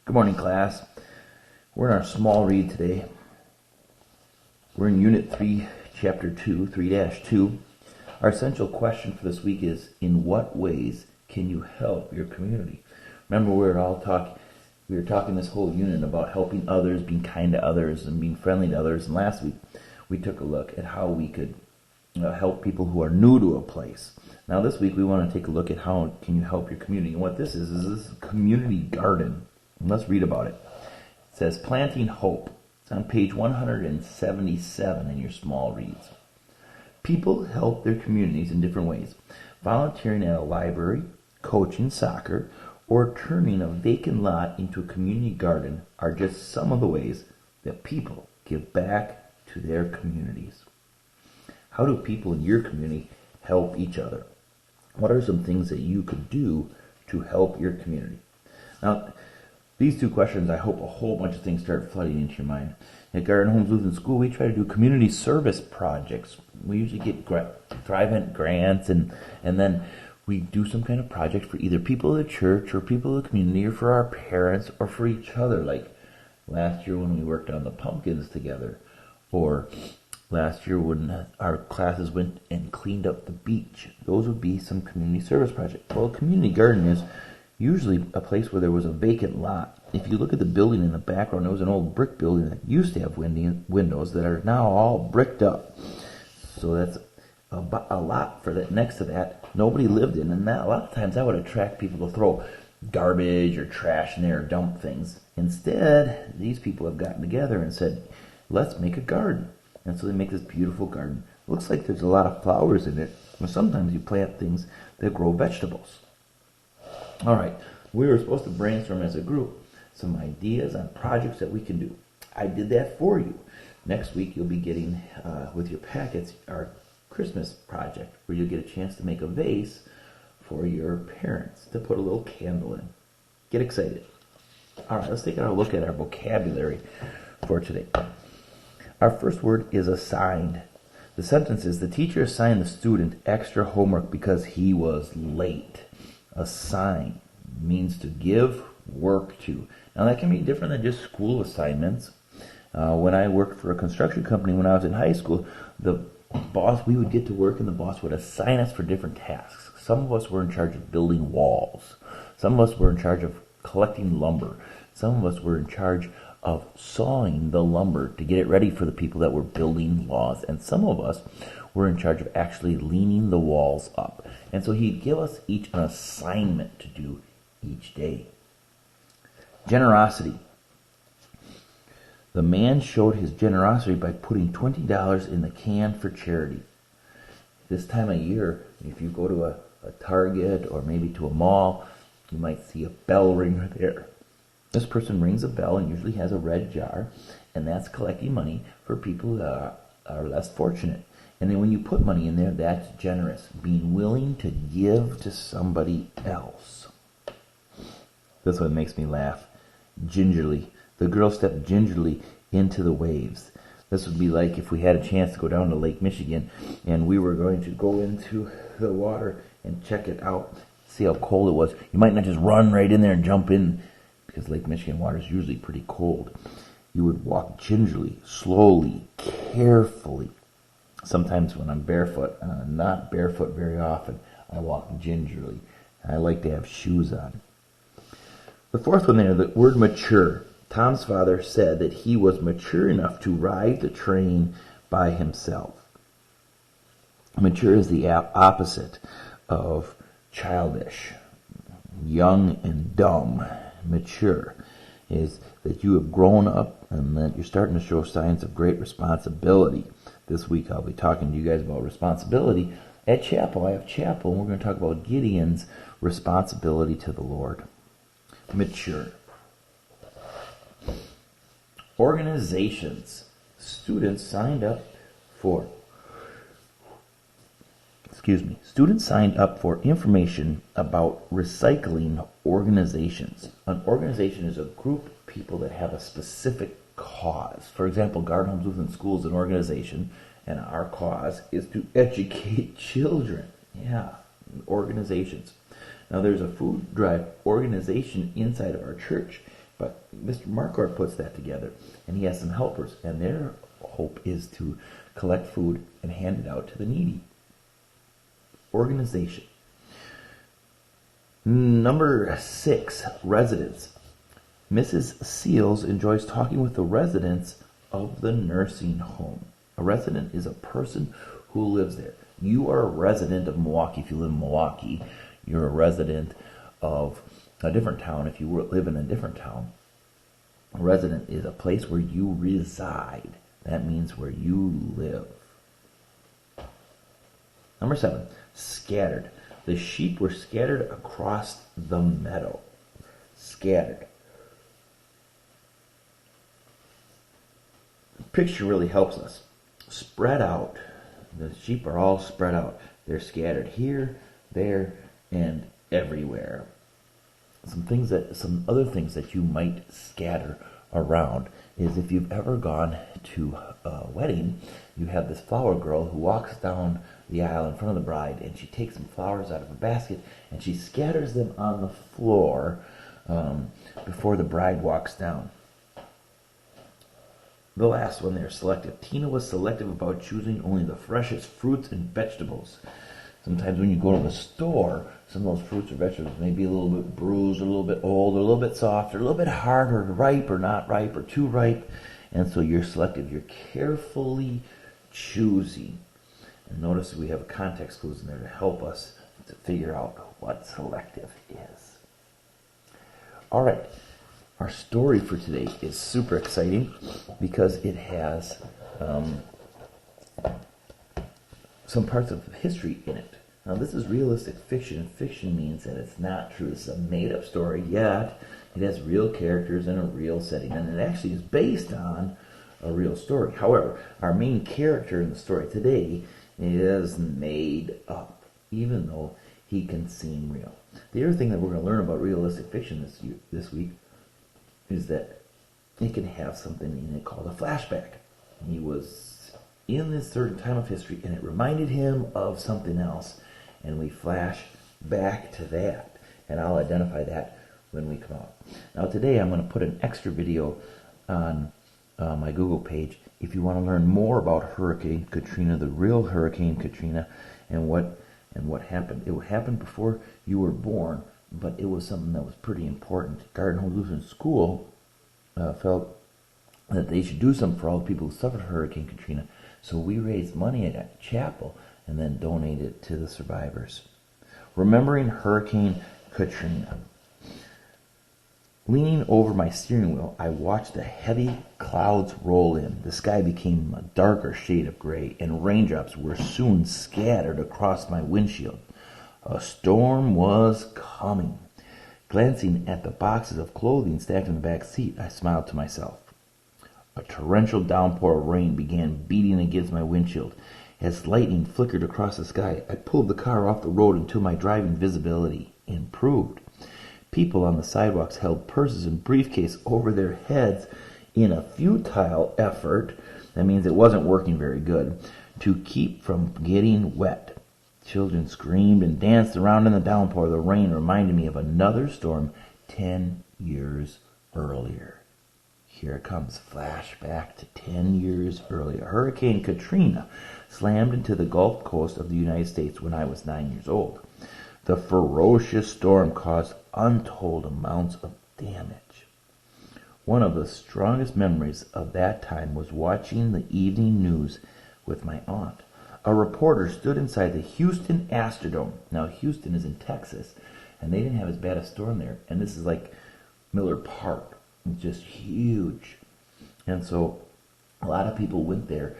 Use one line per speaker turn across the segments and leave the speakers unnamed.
Good morning, class. We're in our small read today. We're in Unit 3, Chapter 2, 3-2. Our essential question for this week is, in what ways can you help your community? Remember, we were talking this whole unit about helping others, being kind to others, and being friendly to others. And last week, we took a look at how we could help people who are new to a place. Now this week, we want to take a look at how can you help your community. And what this is a community garden. And let's read about it. It says, Planting Hope. It's on page 177 in your small reads. People help their communities in different ways. Volunteering at a library, coaching soccer, or turning a vacant lot into a community garden are just some of the ways that people give back to their communities. How do people in your community help each other? What are some things that you could do to help your community? Now, these two questions, I hope a whole bunch of things start flooding into your mind. At Garden Homes Lutheran School, we try to do community service projects. We usually get Thrive grants, and then we do some kind of project for either people of the church or people of the community or for our parents or for each other, like last year when we worked on the pumpkins together, or last year when our classes went and cleaned up the beach. Those would be some community service projects. Well, a community garden is usually a place where there was a vacant lot. If you look at the building in the background, it was an old brick building that used to have windows that are now all bricked up. So that's a lot for that. Next to that, nobody lived in, and a lot of times that would attract people to throw garbage or trash in there or dump things. Instead, these people have gotten together and said, let's make a garden. And so they make this beautiful garden. It looks like there's a lot of flowers in it, but sometimes you plant things that grow vegetables. All right, we were supposed to brainstorm as a group some ideas on projects that we can do. I did that for you. Next week, you'll be getting, with your packets, our Christmas project, where you'll get a chance to make a vase for your parents to put a little candle in. Get excited. All right, let's take a look at our vocabulary for today. Our first word is assigned. The sentence is, the teacher assigned the student extra homework because he was late. Assign means to give work to. Now that can be different than just school assignments. When I worked for a construction company when I was in high school, we would get to work and the boss would assign us for different tasks. Some of us were in charge of building walls. Some of us were in charge of collecting lumber. Some of us were in charge of sawing the lumber to get it ready for the people that were building walls. And some of us were in charge of actually leaning the walls up. And so he'd give us each an assignment to do each day. Generosity. The man showed his generosity by putting $20 in the can for charity. This time of year, if you go to a Target or maybe to a mall, you might see a bell ringer there. This person rings a bell and usually has a red jar, and that's collecting money for people that are less fortunate. And then when you put money in there, that's generous, being willing to give to somebody else. This one makes me laugh. Gingerly. The girl stepped gingerly into the waves. This would be like if we had a chance to go down to Lake Michigan and we were going to go into the water and check it out, see how cold it was. You might not just run right in there and jump in because Lake Michigan water is usually pretty cold. You would walk gingerly, slowly, carefully. Sometimes when I'm barefoot, and I'm not barefoot very often, I walk gingerly. I like to have shoes on. The fourth one there, the word mature. Tom's father said that he was mature enough to ride the train by himself. Mature is the opposite of childish. Young and dumb. Mature is that you have grown up and that you're starting to show signs of great responsibility. This week I'll be talking to you guys about responsibility. At chapel, I have chapel, and we're going to talk about Gideon's responsibility to the Lord. Mature. Organizations. Students signed up for information about recycling organizations. An organization is a group of people that have a specific cause. For example, Garden Homes Lutheran School is an organization, and our cause is to educate children. Yeah, organizations. Now, there's a food drive organization inside of our church, But Mr. Marquardt puts that together, and he has some helpers, and their hope is to collect food and hand it out to the needy. Organization. Number 6, residents. Mrs. Seals enjoys talking with the residents of the nursing home. A resident is a person who lives there. You are a resident of Milwaukee if you live in Milwaukee. You're a resident of a different town if you live in a different town. A resident is a place where you reside. That means where you live. Number 7, scattered. The sheep were scattered across the meadow. Scattered. The picture really helps us. Spread out. The sheep are all spread out. They're scattered here, there, and everywhere. Some other things that you might scatter around is if you've ever gone to a wedding, you have this flower girl who walks down the aisle in front of the bride, and she takes some flowers out of a basket and she scatters them on the floor before the bride walks down. The last one there, selective. Tina was selective about choosing only the freshest fruits and vegetables. Sometimes when you go to the store, some of those fruits or vegetables may be a little bit bruised, a little bit old, a little bit soft, or a little bit hard, or ripe, or not ripe, or too ripe. And so you're selective. You're carefully choosing. And notice we have context clues in there to help us to figure out what selective is. All right. Our story for today is super exciting because it has some parts of history in it. Now, this is realistic fiction, and fiction means that it's not true. This is a made-up story, yet it has real characters in a real setting, and it actually is based on a real story. However, our main character in the story today is made up, even though he can seem real. The other thing that we're going to learn about realistic fiction this week is that it can have something in it called a flashback. He was in this certain time of history, and it reminded him of something else, and we flash back to that, and I'll identify that when we come out. Now today I'm going to put an extra video on my Google page if you want to learn more about Hurricane Katrina, the real Hurricane Katrina, and what happened. It happened before you were born, but it was something that was pretty important. Garden Home Lutheran School felt that they should do something for all the people who suffered Hurricane Katrina. So we raised money at a chapel and then donated it to the survivors. Remembering Hurricane Katrina. Leaning over my steering wheel, I watched the heavy clouds roll in. The sky became a darker shade of gray, and raindrops were soon scattered across my windshield. A storm was coming. Glancing at the boxes of clothing stacked in the back seat, I smiled to myself. A torrential downpour of rain began beating against my windshield. As lightning flickered across the sky, I pulled the car off the road until my driving visibility improved. People on the sidewalks held purses and briefcases over their heads in a futile effort, that means it wasn't working very good, to keep from getting wet. Children screamed and danced around in the downpour. The rain reminded me of another storm 10 years earlier. Here it comes, flashback to 10 years earlier. Hurricane Katrina slammed into the Gulf Coast of the United States when I was 9 years old. The ferocious storm caused untold amounts of damage. One of the strongest memories of that time was watching the evening news with my aunt. A reporter stood inside the Houston Astrodome. Now, Houston is in Texas, and they didn't have as bad a storm there. And this is like Miller Park. It's just huge. And so a lot of people went there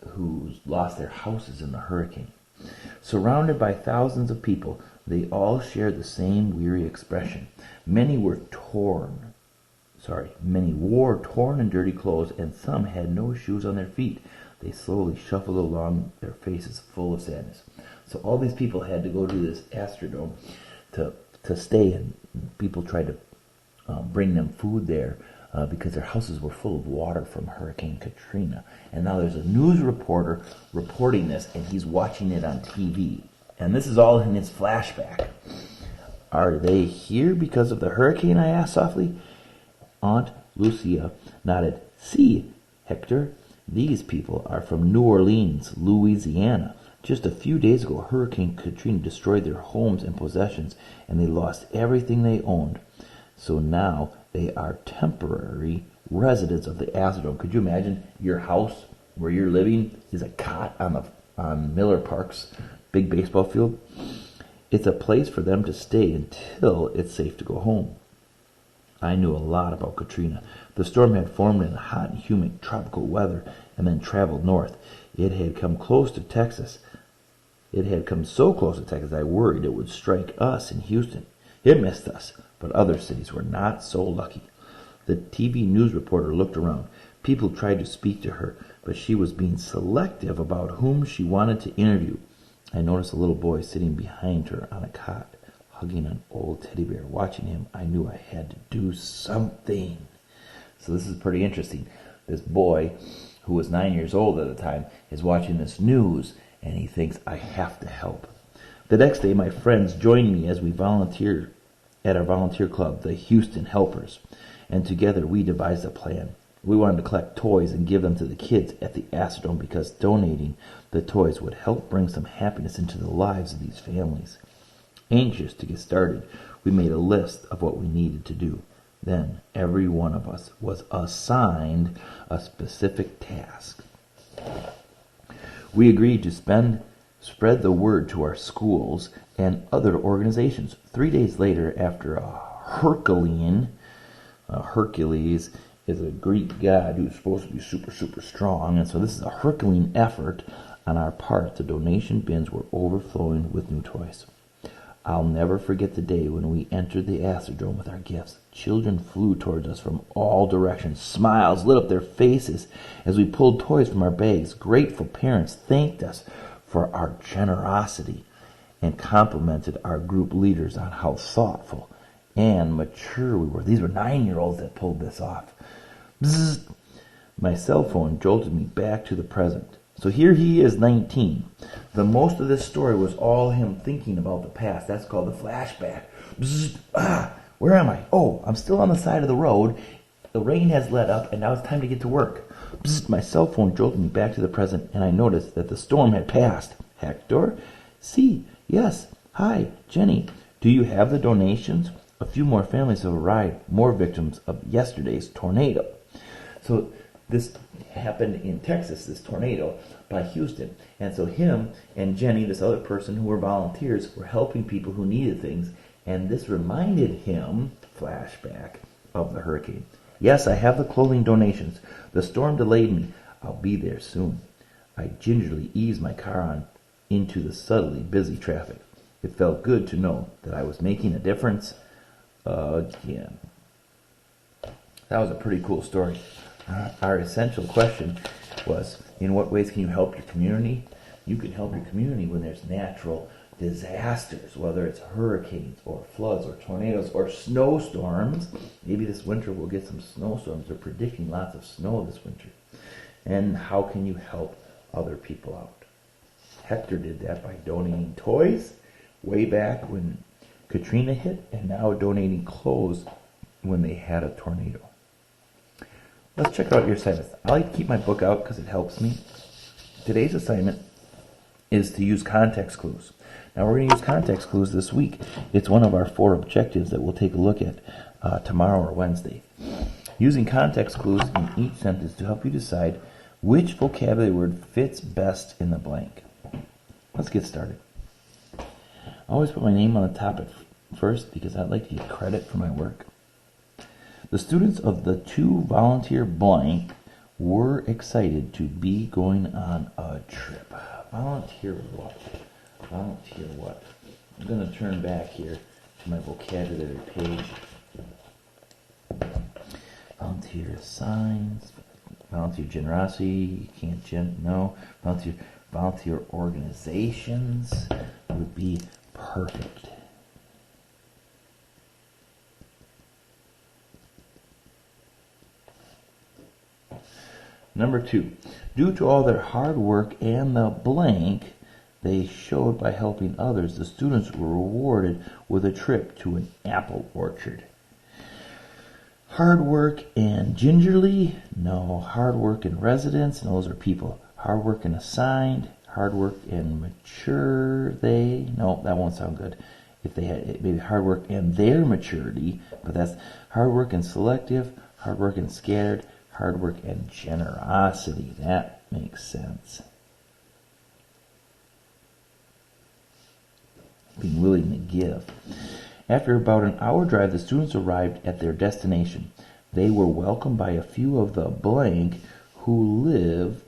who lost their houses in the hurricane. Surrounded by thousands of people, they all shared the same weary expression. Many wore torn and dirty clothes, and some had no shoes on their feet. They slowly shuffled along, their faces full of sadness. So all these people had to go to this Astrodome to stay, and people tried to bring them food there because their houses were full of water from Hurricane Katrina. And now there's a news reporter reporting this, and he's watching it on TV. And this is all in his flashback. Are they here because of the hurricane? I asked softly. Aunt Lucia nodded. See, Hector, these people are from New Orleans, Louisiana. Just a few days ago, Hurricane Katrina destroyed their homes and possessions, and they lost everything they owned. So now they are temporary residents of the Astrodome. Could you imagine your house where you're living is a cot on Miller Park's big baseball field? It's a place for them to stay until it's safe to go home. I knew a lot about Katrina. The storm had formed in hot and humid tropical weather and then traveled north. It had come close to Texas. It had come so close to Texas I worried it would strike us in Houston. It missed us, but other cities were not so lucky. The TV news reporter looked around. People tried to speak to her, but she was being selective about whom she wanted to interview. I noticed a little boy sitting behind her on a cot, hugging an old teddy bear. Watching him, I knew I had to do something. So this is pretty interesting. This boy, who was 9 years old at the time, is watching this news, and he thinks, I have to help. The next day, my friends joined me as we volunteered at our volunteer club, the Houston Helpers, and together we devised a plan. We wanted to collect toys and give them to the kids at the Astrodome because donating the toys would help bring some happiness into the lives of these families. Anxious to get started, we made a list of what we needed to do. Then every one of us was assigned a specific task. We agreed to spread the word to our schools and other organizations. 3 days later, after Hercules is a Greek god who's supposed to be super, super strong, and so this is a Herculean effort on our part. The donation bins were overflowing with new toys. I'll never forget the day when we entered the Astrodome with our gifts. Children flew towards us from all directions. Smiles lit up their faces as we pulled toys from our bags. Grateful parents thanked us for our generosity and complimented our group leaders on how thoughtful and mature we were. These were 9-year-olds that pulled this off. Bzzz. My cell phone jolted me back to the present. So here he is, 19. The most of this story was all him thinking about the past. That's called the flashback. Bzzz. Where am I? Oh, I'm still on the side of the road. The rain has let up, and now it's time to get to work. Bzzz. My cell phone jolted me back to the present, and I noticed that the storm had passed. Hector? See, yes. Hi, Jenny. Do you have the donations? A few more families have arrived, more victims of yesterday's tornado. So this happened in Texas, this tornado, by Houston. And so him and Jenny, this other person who were volunteers, were helping people who needed things. And this reminded him, flashback, of the hurricane. Yes, I have the clothing donations. The storm delayed me. I'll be there soon. I gingerly eased my car on into the subtly busy traffic. It felt good to know that I was making a difference again. That was a pretty cool story. Our essential question was, in what ways can you help your community? You can help your community when there's natural disasters, whether it's hurricanes or floods or tornadoes or snowstorms. Maybe this winter we'll get some snowstorms. They're predicting lots of snow this winter. And how can you help other people out? Hector did that by donating toys way back when Katrina hit, and now donating clothes when they had a tornado. Let's check out your assignments. I like to keep my book out because it helps me. Today's assignment is to use context clues. Now we're going to use context clues this week. It's one of our 4 objectives that we'll take a look at tomorrow or Wednesday. Using context clues in each sentence to help you decide which vocabulary word fits best in the blank. Let's get started. I always put my name on the topic first because I'd like to get credit for my work. The students of the 2 volunteer blank were excited to be going on a trip. Volunteer what? Volunteer what? I'm going to turn back here to my vocabulary page. Volunteer signs, volunteer generosity, you can't no. Volunteer organizations would be perfect. Number 2, due to all their hard work and the blank they showed by helping others, the students were rewarded with a trip to an apple orchard. Hard work and gingerly? No. Hard work and residents? No, those are people. Hard work and assigned? Hard work and mature? They? No, that won't sound good. If they had maybe hard work and their maturity, but that's hard work and selective, hard work and scattered, hard work and generosity. That makes sense. Being willing to give. After about an hour drive, the students arrived at their destination. They were welcomed by a few of the blank who lived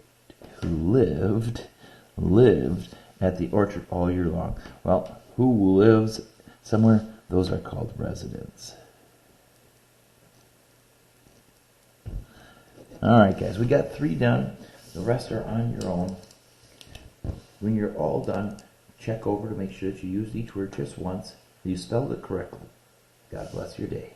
at the orchard all year long. Well, who lives somewhere? Those are called residents. All right, guys, we got 3 done. The rest are on your own. When you're all done, check over to make sure that you used each word just once. You spelled it correctly. God bless your day.